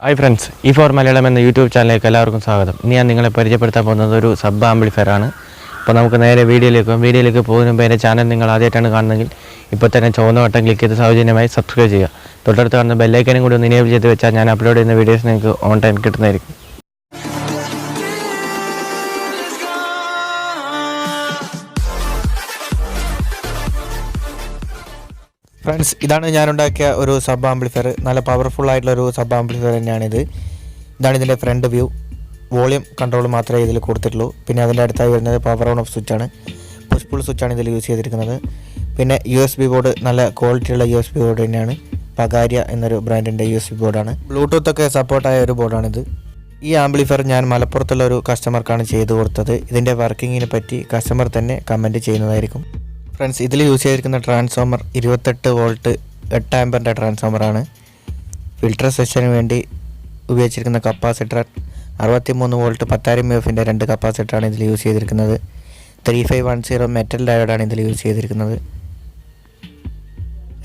Hi friends, E4 Malayalam എന്ന YouTube ചാനലിലേക്ക് എല്ലാവർക്കും സ്വാഗതം. ഇനി ഞാൻ നിങ്ങളെ പരിചയപ്പെടുത്താൻ പോകുന്നത് ഒരു സബ് ആംപ്ലിഫയർ ആണ്. അപ്പോൾ നമുക്ക് നേരെ വീഡിയോയിലേക്ക് പോകുന്നതിന് മുമ്പ് എൻ്റെ ചാനൽ നിങ്ങൾ ആദ്യമായിട്ടാണ് കാണുന്നതെങ്കിൽ ഇപ്പോൾ തന്നെ ചുവന്ന ബട്ടൺ ക്ലിക്ക് ചെയ്ത് സൗജന്യമായി സബ്സ്ക്രൈബ് ചെയ്യുക. തൊട്ടടുത്ത് കാണുന്ന ബെൽ ഐക്കനും കൂടി ഒന്ന് എനേബിൾ ചെയ്ത് വെച്ചാൽ ഞാൻ അപ്ലോഡ് ചെയ്യുന്ന വീഡിയോസ് നിങ്ങൾക്ക് ഓൺ ടൈം കിട്ടുന്നതായിരിക്കും. ഫ്രണ്ട്സ്, ഇതാണ് ഞാനുണ്ടാക്കിയ ഒരു സബ് ആംപ്ലിഫയർ. നല്ല പവർഫുൾ ആയിട്ടുള്ള ഒരു സബ് ആംപ്ലിഫയർ തന്നെയാണിത്. ഇതാണ് ഇതിൻ്റെ ഫ്രണ്ട് വ്യൂ. വോളിയം കൺട്രോൾ മാത്രമേ ഇതിൽ കൊടുത്തിട്ടുള്ളൂ. പിന്നെ അതിൻ്റെ അടുത്തായി വരുന്നത് പവർ ഓൺ ഓഫ് സ്വിച്ചാണ്. പുഷ് പുൾ സ്വിച്ചാണ് ഇതിൽ യൂസ് ചെയ്തിരിക്കുന്നത്. പിന്നെ USB ബോർഡ് നല്ല ക്വാളിറ്റിയുള്ള USB ബോർഡ് തന്നെയാണ്. പകാര്യ എന്നൊരു ബ്രാൻഡിൻ്റെ USB ബോർഡാണ്. ബ്ലൂടൂത്തൊക്കെ സപ്പോർട്ടായ ഒരു ബോർഡാണിത്. ഈ ആംപ്ലിഫയർ ഞാൻ മലപ്പുറത്തുള്ള ഒരു കസ്റ്റമർക്കാണ് ചെയ്തു കൊടുത്തത്. ഇതിൻ്റെ വർക്കിങ്ങിനെ പറ്റി കസ്റ്റമർ തന്നെ കമൻറ്റ് ചെയ്യുന്നതായിരിക്കും. ഫ്രണ്ട്സ്, ഇതിൽ യൂസ് ചെയ്തിരിക്കുന്ന ട്രാൻസ്ഫോമർ 28 വോൾട്ട് 8 ആമ്പറിൻ്റെ ട്രാൻസ്ഫോമറാണ്. ഫിൽട്ടർ സെക്ഷന് വേണ്ടി ഉപയോഗിച്ചിരിക്കുന്ന കപ്പാസിറ്റർ 63 വോൾട്ട് 10,000 mAhന്റെ 2 കപ്പാസിറ്ററാണ് ഇതിൽ യൂസ് ചെയ്തിരിക്കുന്നത്. 3510 മെറ്റൽ ഡയോഡാണ് ഇതിൽ യൂസ് ചെയ്തിരിക്കുന്നത്.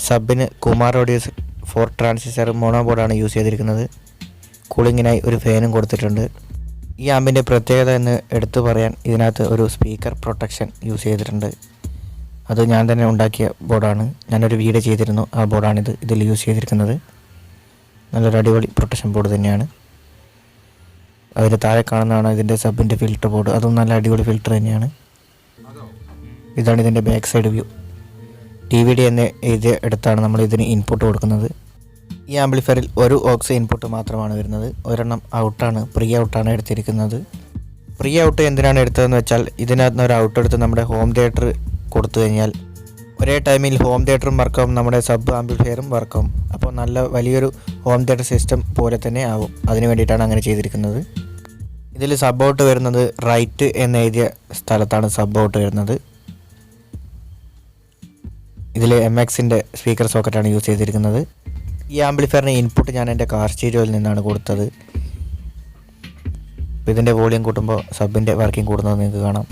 സബിന് കുമാർ ഓഡിയോസ് 4 ട്രാൻസിസ്റ്റർ മോണോ ബോർഡാണ് യൂസ് ചെയ്തിരിക്കുന്നത്. കൂളിങ്ങിനായി ഒരു ഫാനും കൊടുത്തിട്ടുണ്ട്. ഈ ആമ്പിൻ്റെ പ്രത്യേകത എന്ന് എടുത്തു പറയാൻ ഇതിനകത്ത് ഒരു സ്പീക്കർ പ്രൊട്ടക്ഷൻ യൂസ് ചെയ്തിട്ടുണ്ട്. അത് ഞാൻ തന്നെ ഉണ്ടാക്കിയ ബോർഡാണ്. ഞാനൊരു വീഡിയോ ചെയ്തിരുന്നു. ആ ബോർഡാണിത് ഇതിൽ യൂസ് ചെയ്തിരിക്കുന്നത്. നല്ലൊരു അടിപൊളി പ്രൊട്ടക്ഷൻ ബോർഡ് തന്നെയാണ്. അതിന് താഴെ കാണുന്നതാണ് ഇതിൻ്റെ സബിൻ്റെ ഫിൽറ്റർ ബോർഡ്. അതും നല്ല അടിപൊളി ഫിൽറ്റർ തന്നെയാണ്. ഇതാണ് ഇതിൻ്റെ ബാക്ക് സൈഡ് വ്യൂ. DVD എന്ന് എഴുതി എടുത്താണ് നമ്മൾ ഇതിന് ഇൻപുട്ട് കൊടുക്കുന്നത്. ഈ ആംപ്ലിഫയറിൽ ഒരു ഓക്സ് ഇൻപുട്ട് മാത്രമാണ് വരുന്നത്. ഒരെണ്ണം ഔട്ടാണ്, പ്രീ ഔട്ടാണ് എടുത്തിരിക്കുന്നത്. പ്രീ ഔട്ട് എന്തിനാണ് എടുത്തതെന്ന് വെച്ചാൽ ഇതിനകത്ത് നിന്ന് ഒരു ഔട്ട് എടുത്ത് നമ്മുടെ ഹോം തിയേറ്റർ കൊടുത്തു കഴിഞ്ഞാൽ ഒരേ ടൈമിൽ ഹോം തിയേറ്ററും വർക്കാവും, നമ്മുടെ സബ് ആംപ്ലിഫയറും വർക്കാവും. അപ്പോൾ നല്ല വലിയൊരു ഹോം തിയേറ്റർ സിസ്റ്റം പോലെ തന്നെ ആവും. അതിന് വേണ്ടിയിട്ടാണ് അങ്ങനെ ചെയ്തിരിക്കുന്നത്. ഇതിൽ സബ് ഔട്ട് വരുന്നത് റൈറ്റ് എന്ന് എഴുതിയ സ്ഥലത്താണ് സബ് ഔട്ട് വരുന്നത്. ഇതിൽ MXൻ്റെ സ്പീക്കർ സോക്കറ്റാണ് യൂസ് ചെയ്തിരിക്കുന്നത്. ഈ ആംപ്ലിഫയറിന് ഇൻപുട്ട് ഞാൻ എൻ്റെ കാർ സ്റ്റീരിയോയിൽ നിന്നാണ് കൊടുത്തത്. ഇതിൻ്റെ വോളിയം കൂട്ടുമ്പോൾ സബിൻ്റെ വർക്കിംഗ് കൂടുന്നത് നിങ്ങൾക്ക് കാണാം.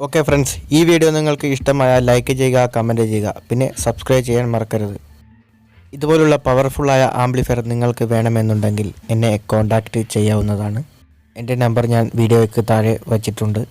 ഓക്കെ ഫ്രണ്ട്സ്, ഈ വീഡിയോ നിങ്ങൾക്ക് ഇഷ്ടമായാൽ ലൈക്ക് ചെയ്യുക, കമൻറ്റ് ചെയ്യുക, പിന്നെ സബ്സ്ക്രൈബ് ചെയ്യാൻ മറക്കരുത്. ഇതുപോലുള്ള പവർഫുള്ളായ ആംപ്ലിഫയർ നിങ്ങൾക്ക് വേണമെന്നുണ്ടെങ്കിൽ എന്നെ കോൺടാക്റ്റ് ചെയ്യാവുന്നതാണ്. എൻ്റെ നമ്പർ ഞാൻ വീഡിയോയ്ക്ക് താഴെ വച്ചിട്ടുണ്ട്.